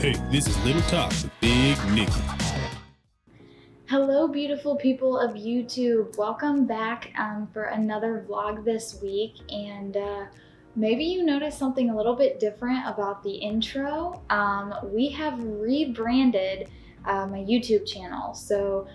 Hey, this is Little Talk with Big Nicky. Hello, beautiful people of YouTube. Welcome back for another vlog this week. And maybe you noticed something a little bit different about the intro. We have rebranded my YouTube channel. So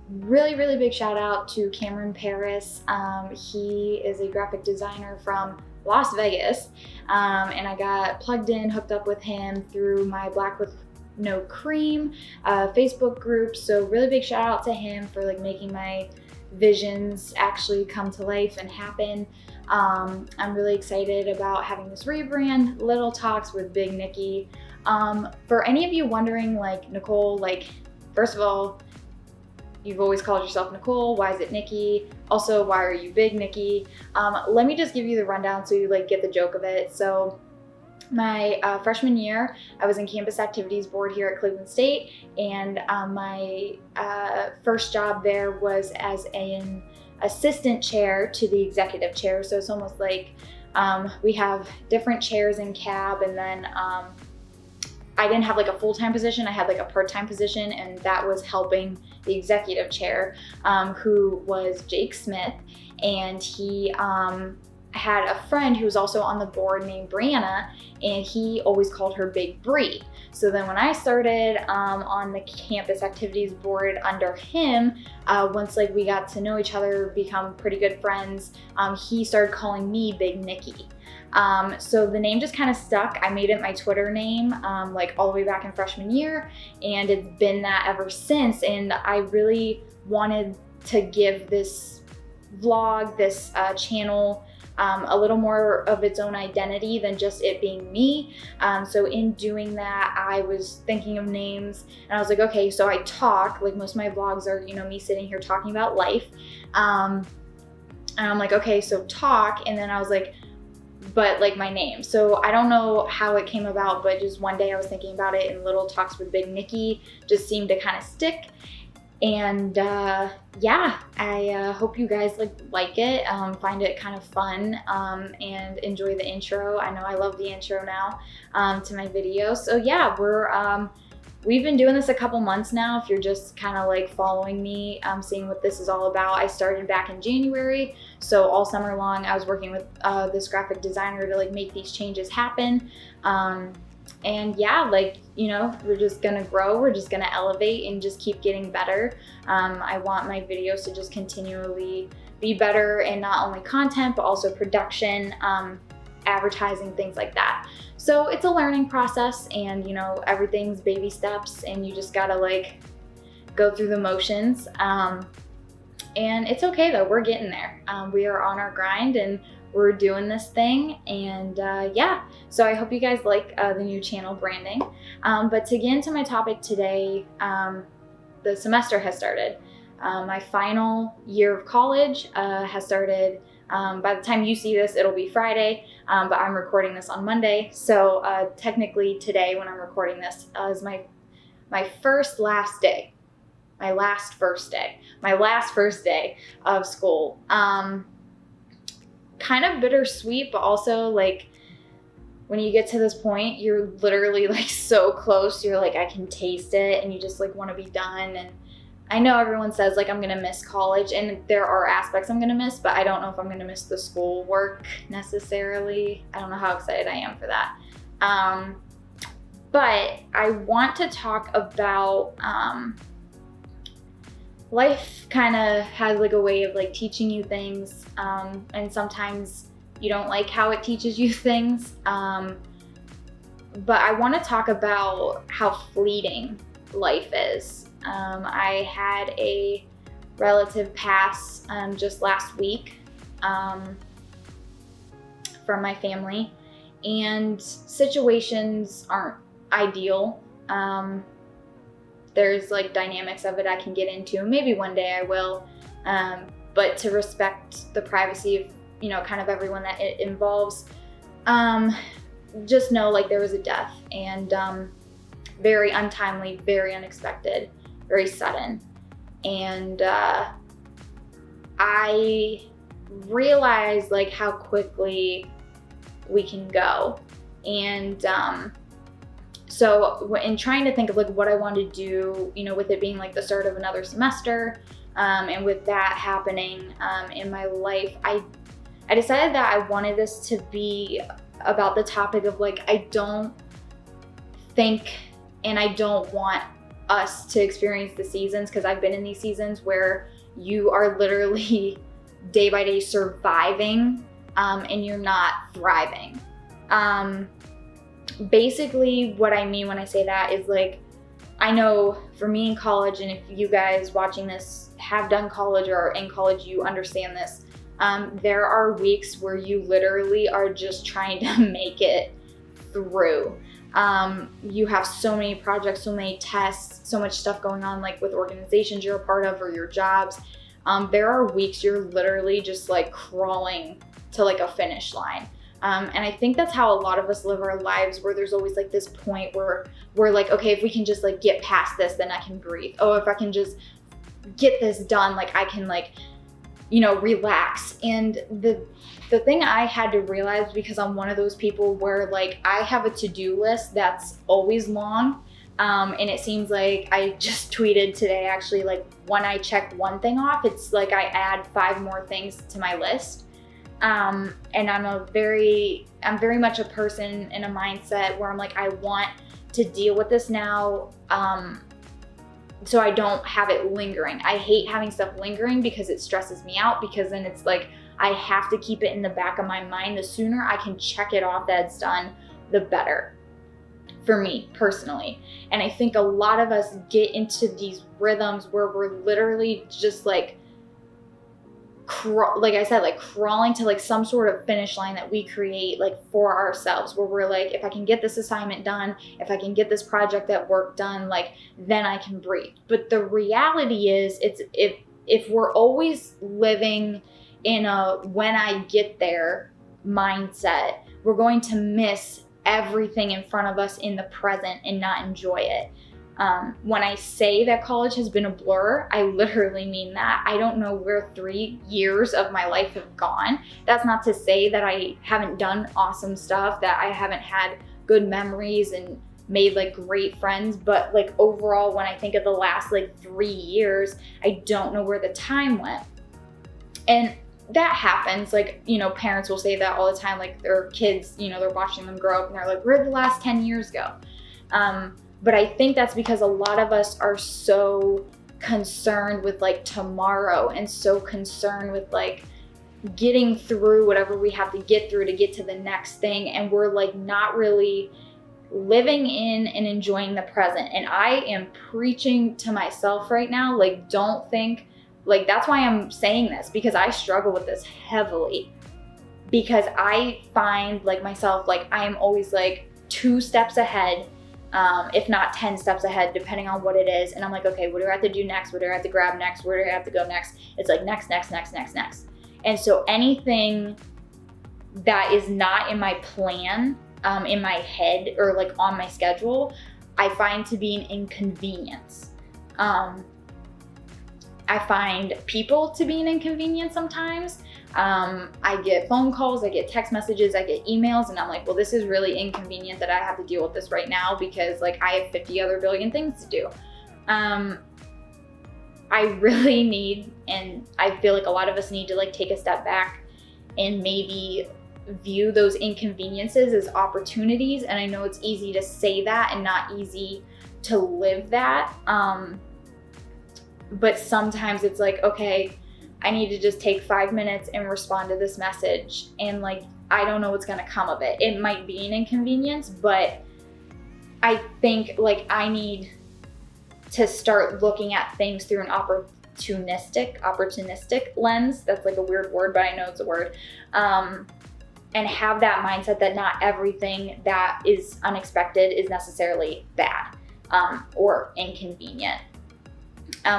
really big shout out to Cameron Paris. He is a graphic designer from Las Vegas, and I got plugged in, hooked up with him through my Black with No Cream Facebook group. So really big shout out to him for making my visions actually come to life and happen. I'm really excited about having this rebrand, Little Talks with Big Nicky. For any of you wondering, Nicole, first of all, you've always called yourself Nicole. Why is it Nicky? Also, why are you Big Nicky? Let me just give you the rundown so you get the joke of it. So my freshman year, I was in campus activities board here at Cleveland State, and my first job there was as an assistant chair to the executive chair. So it's almost like we have different chairs in cab, and then I didn't have a full-time position. I had a part-time position, and that was helping the executive chair, who was Jake Smith, and he had a friend who was also on the board named Brianna, and he always called her Big Bree. So then when I started on the campus activities board under him, once we got to know each other, become pretty good friends, he started calling me Big Nicky. So the name just kind of stuck. I made it my Twitter name all the way back in freshman year, and it's been that ever since. And I really wanted to give this vlog, this channel, a little more of its own identity than just it being me. So in doing that, I was thinking of names, and I was like, okay, so I talk, most of my vlogs are, me sitting here talking about life. And I'm like, okay, so talk. And then I was like, but my name. So I don't know how it came about, but just one day I was thinking about it, and Little Talks with Big Nicky just seemed to kind of stick. And yeah, I hope you guys like it, find it kind of fun, and enjoy the intro. I know I love the intro now to my videos. So yeah, we've been doing this a couple months now. If you're just kind of following me, seeing what this is all about. I started back in January, so all summer long I was working with this graphic designer to make these changes happen. And yeah, we're just gonna grow, we're just gonna elevate and just keep getting better. I want my videos to just continually be better, and not only content, but also production, advertising, things like that. So it's a learning process, and everything's baby steps, and you just gotta go through the motions. And it's okay though, we're getting there. We are on our grind, and we're doing this thing, and yeah, so I hope you guys like the new channel branding. But to get into my topic today, the semester has started. My final year of college has started. By the time you see this, it'll be Friday, but I'm recording this on Monday. So technically today, when I'm recording this, is my first day of school. Kind of bittersweet, but also when you get to this point, you're literally so close. You're I can taste it, and you just want to be done. And I know everyone says I'm gonna miss college, and there are aspects I'm gonna miss, but I don't know if I'm gonna miss the school work necessarily. I don't know how excited I am for that. But I want to talk about life kind of has a way of teaching you things, and sometimes you don't like how it teaches you things. But I want to talk about how fleeting life is. I had a relative pass just last week from my family, and situations aren't ideal. There's dynamics of it I can get into. Maybe one day I will, but to respect the privacy of kind of everyone that it involves, just know there was a death, and very untimely, very unexpected, very sudden. And I realized how quickly we can go. And So in trying to think of like what I want to do, with it being like the start of another semester, and with that happening in my life, I decided that I wanted this to be about the topic of like, I don't think and I don't want us to experience the seasons, because I've been in these seasons where you are literally day by day surviving, and you're not thriving. Basically what I mean when I say that is like, I know for me in college, and if you guys watching this have done college or are in college, you understand this. There are weeks where you literally are just trying to make it through. You have so many projects, so many tests, so much stuff going on, like with organizations you're a part of or your jobs. There are weeks you're literally just like crawling to like a finish line. And I think that's how a lot of us live our lives, where there's always like this point where we're like, okay, if we can just like get past this, then I can breathe. Oh, if I can just get this done, like I can like, relax. And the thing I had to realize, because I'm one of those people where like I have a to-do list that's always long. And it seems like I just tweeted today, actually, like when I check one thing off, it's like I add 5 more things to my list. And I'm very much a person in a mindset where I'm like, I want to deal with this now, so I don't have it lingering. I hate having stuff lingering because it stresses me out, because then it's like I have to keep it in the back of my mind. The sooner I can check it off that it's done, the better for me personally. And I think a lot of us get into these rhythms where we're literally just like, like I said, like crawling to like some sort of finish line that we create like for ourselves, where we're like, if I can get this assignment done, if I can get this project at work done, like then I can breathe. But the reality is, it's if we're always living in a when I get there mindset, we're going to miss everything in front of us in the present and not enjoy it. When I say that college has been a blur, I literally mean that. I don't know where 3 years of my life have gone. That's not to say that I haven't done awesome stuff, that I haven't had good memories and made like great friends, but like overall, when I think of the last like 3 years, I don't know where the time went. And that happens, like, parents will say that all the time, like their kids, they're watching them grow up and they're like, where did the last 10 years go? But I think that's because a lot of us are so concerned with like tomorrow, and so concerned with like getting through whatever we have to get through to get to the next thing. And we're like not really living in and enjoying the present. And I am preaching to myself right now, like, don't think, like, that's why I'm saying this, because I struggle with this heavily, because I find like myself, like I'm always like 2 steps ahead, if not 10 steps ahead, depending on what it is. And I'm like, okay, what do I have to do next? What do I have to grab next? Where do I have to go next? It's like next. And so anything that is not in my plan, in my head or like on my schedule, I find to be an inconvenience. I find people to be an inconvenience sometimes. I get phone calls, I get text messages, I get emails, and I'm like, well, this is really inconvenient that I have to deal with this right now, because like I have 50 other billion things to do. I really need, and I feel like a lot of us need to like take a step back and maybe view those inconveniences as opportunities. And I know it's easy to say that and not easy to live that. But sometimes it's like, okay, I need to just take 5 minutes and respond to this message. And like, I don't know what's gonna come of it. It might be an inconvenience, but I think like I need to start looking at things through an opportunistic lens. That's like a weird word, but I know it's a word. And have that mindset that not everything that is unexpected is necessarily bad, or inconvenient.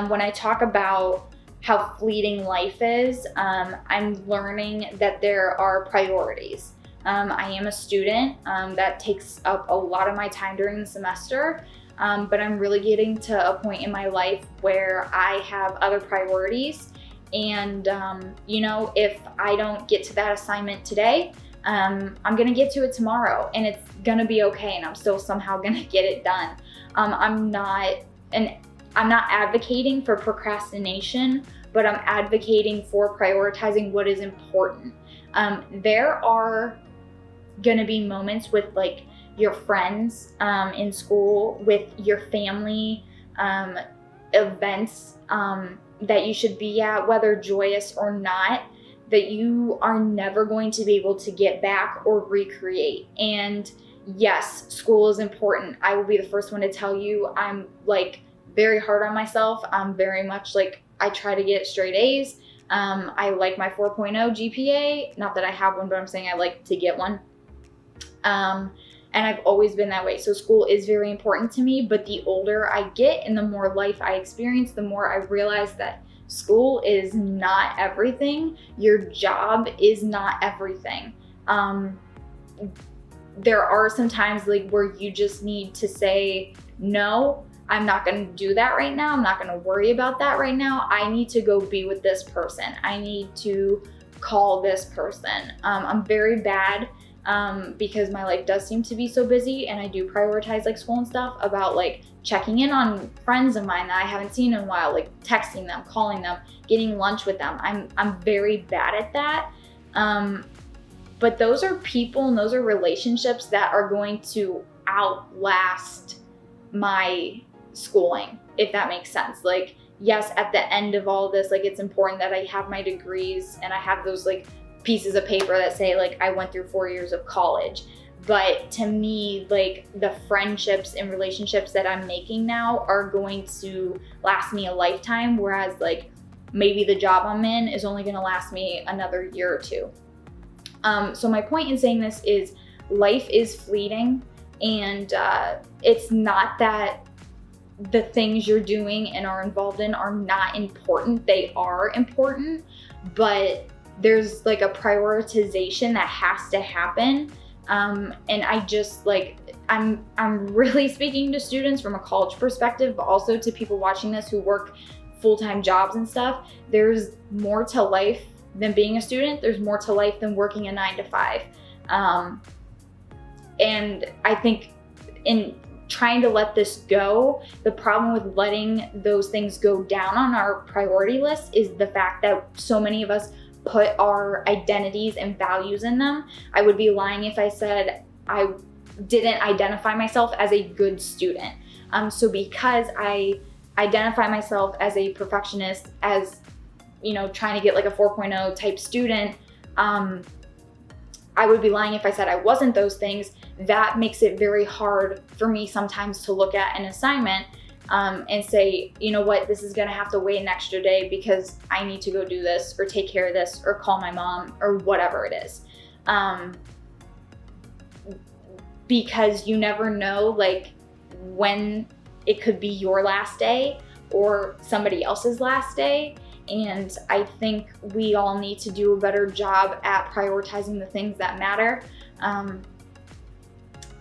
When I talk about how fleeting life is, I'm learning that there are priorities. I am a student that takes up a lot of my time during the semester, but I'm really getting to a point in my life where I have other priorities. And, if I don't get to that assignment today, I'm gonna get to it tomorrow, and it's gonna be okay, and I'm still somehow gonna get it done. I'm not advocating for procrastination, but I'm advocating for prioritizing what is important. There are gonna be moments with like your friends in school, with your family, events that you should be at, whether joyous or not, that you are never going to be able to get back or recreate. And yes, school is important. I will be the first one to tell you, I'm like very hard on myself. I'm very much like, I try to get straight A's. I like my 4.0 GPA. Not that I have one, but I'm saying I like to get one. And I've always been that way. So school is very important to me, but the older I get and the more life I experience, the more I realize that school is not everything. Your job is not everything. There are some times like where you just need to say, no, I'm not going to do that right now. I'm not going to worry about that right now. I need to go be with this person. I need to call this person. I'm very bad because my life does seem to be so busy, and I do prioritize like school and stuff, about like checking in on friends of mine that I haven't seen in a while, like texting them, calling them, getting lunch with them. I'm very bad at that. But those are people and those are relationships that are going to outlast my schooling, if that makes sense. Like, yes, at the end of all this, like, it's important that I have my degrees and I have those like pieces of paper that say like I went through 4 years of college. But to me, like, the friendships and relationships that I'm making now are going to last me a lifetime, whereas like maybe the job I'm in is only going to last me another year or two. So my point in saying this is life is fleeting, and it's not that the things you're doing and are involved in are not important. They are important, but there's like a prioritization that has to happen. And I just like, I'm really speaking to students from a college perspective, but also to people watching this who work full-time jobs and stuff. There's more to life than being a student. There's more to life than working a 9 to 5. And I think in trying to let this go, the problem with letting those things go down on our priority list is the fact that so many of us put our identities and values in them. I would be lying if I said I didn't identify myself as a good student. So because I identify myself as a perfectionist, as, you know, trying to get like a 4.0 type student, I would be lying if I said I wasn't those things. That makes it very hard for me sometimes to look at an assignment and say, you know what, this is gonna have to wait an extra day because I need to go do this or take care of this or call my mom or whatever it is. Because you never know like when it could be your last day or somebody else's last day. And I think we all need to do a better job at prioritizing the things that matter,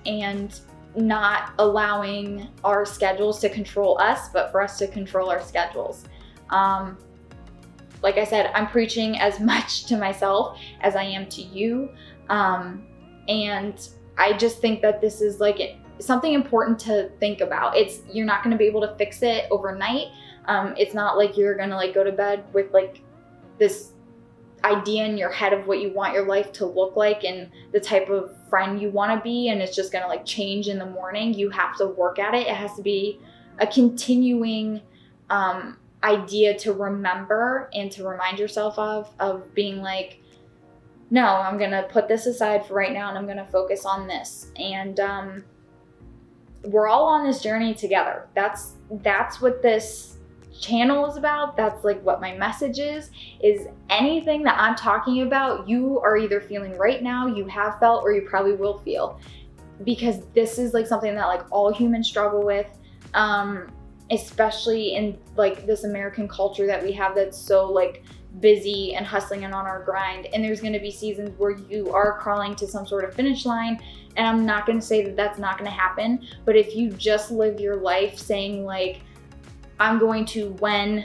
and not allowing our schedules to control us, but for us to control our schedules. Like I said, I'm preaching as much to myself as I am to you. And I just think that this is like something important to think about. You're not gonna be able to fix it overnight. It's not like you're gonna like go to bed with like this idea in your head of what you want your life to look like and the type of friend you want to be, and it's just gonna like change in the morning. You have to work at it. It has to be a continuing idea to remember and to remind yourself of being like, no, I'm gonna put this aside for right now and I'm gonna focus on this. And we're all on this journey together. That's what this channel is about. That's like what my message is anything that I'm talking about, you are either feeling right now, you have felt, or you probably will feel, because this is like something that like all humans struggle with, especially in like this American culture that we have that's so like busy and hustling and on our grind. And there's going to be seasons where you are crawling to some sort of finish line, and I'm not going to say that that's not going to happen, but if you just live your life saying like, I'm going to, when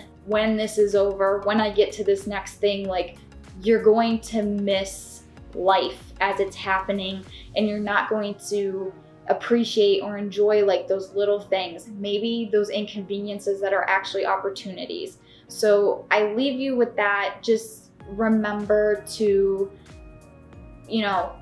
this is over, when I get to this next thing, like, you're going to miss life as it's happening, and you're not going to appreciate or enjoy like those little things, maybe those inconveniences that are actually opportunities. So I leave you with that. Just remember to, you know,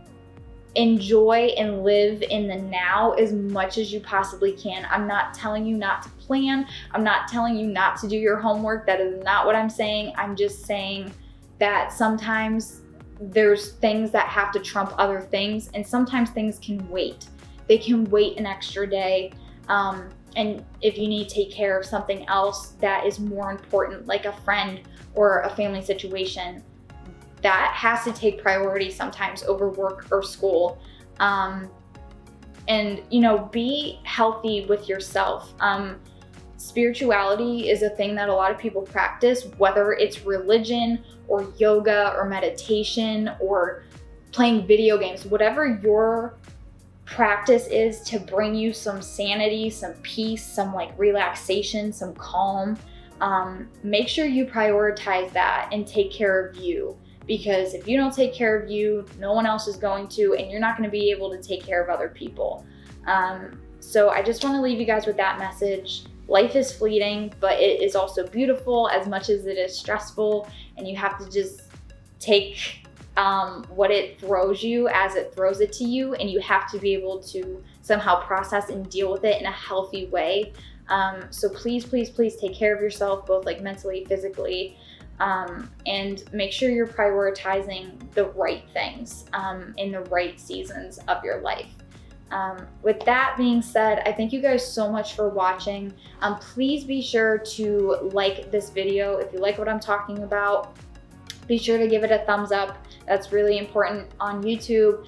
enjoy and live in the now as much as you possibly can. I'm not telling you not to plan. I'm not telling you not to do your homework. That is not what I'm saying. I'm just saying that sometimes there's things that have to trump other things, and sometimes things can wait. They can wait an extra day. And if you need to take care of something else that is more important, like a friend or a family situation, that has to take priority sometimes over work or school. And, you know, be healthy with yourself. Spirituality is a thing that a lot of people practice, whether it's religion or yoga or meditation or playing video games, whatever your practice is to bring you some sanity, some peace, some like relaxation, some calm. Make sure you prioritize that and take care of you, because if you don't take care of you, no one else is going to, and you're not going to be able to take care of other people. So I just want to leave you guys with that message. Life is fleeting, but it is also beautiful as much as it is stressful, and you have to just take what it throws you as it throws it to you, and you have to be able to somehow process and deal with it in a healthy way. So please, please, please take care of yourself, both like mentally, physically, and make sure you're prioritizing the right things in the right seasons of your life. With that being said, I thank you guys so much for watching. Please be sure to like this video if you like what I'm talking about. Be sure to give it a thumbs up. That's really important on YouTube.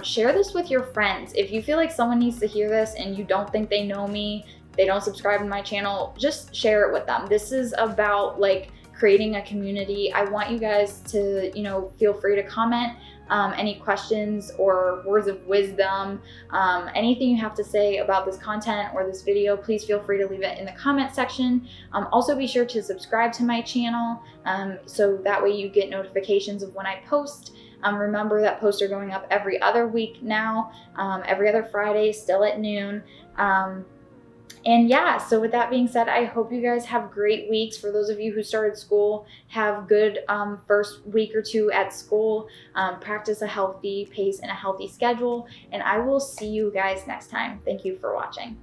Share this with your friends. If you feel like someone needs to hear this and you don't think they know me, they don't subscribe to my channel, just share it with them. This is about like creating a community. I want you guys to, you know, feel free to comment any questions or words of wisdom, anything you have to say about this content or this video, please feel free to leave it in the comment section. Also be sure to subscribe to my channel so that way you get notifications of when I post. Remember that posts are going up every other week now, every other Friday, still at noon. And yeah, so with that being said, I hope you guys have great weeks. For those of you who started school, have good first week or two at school. Practice a healthy pace and a healthy schedule. And I will see you guys next time. Thank you for watching.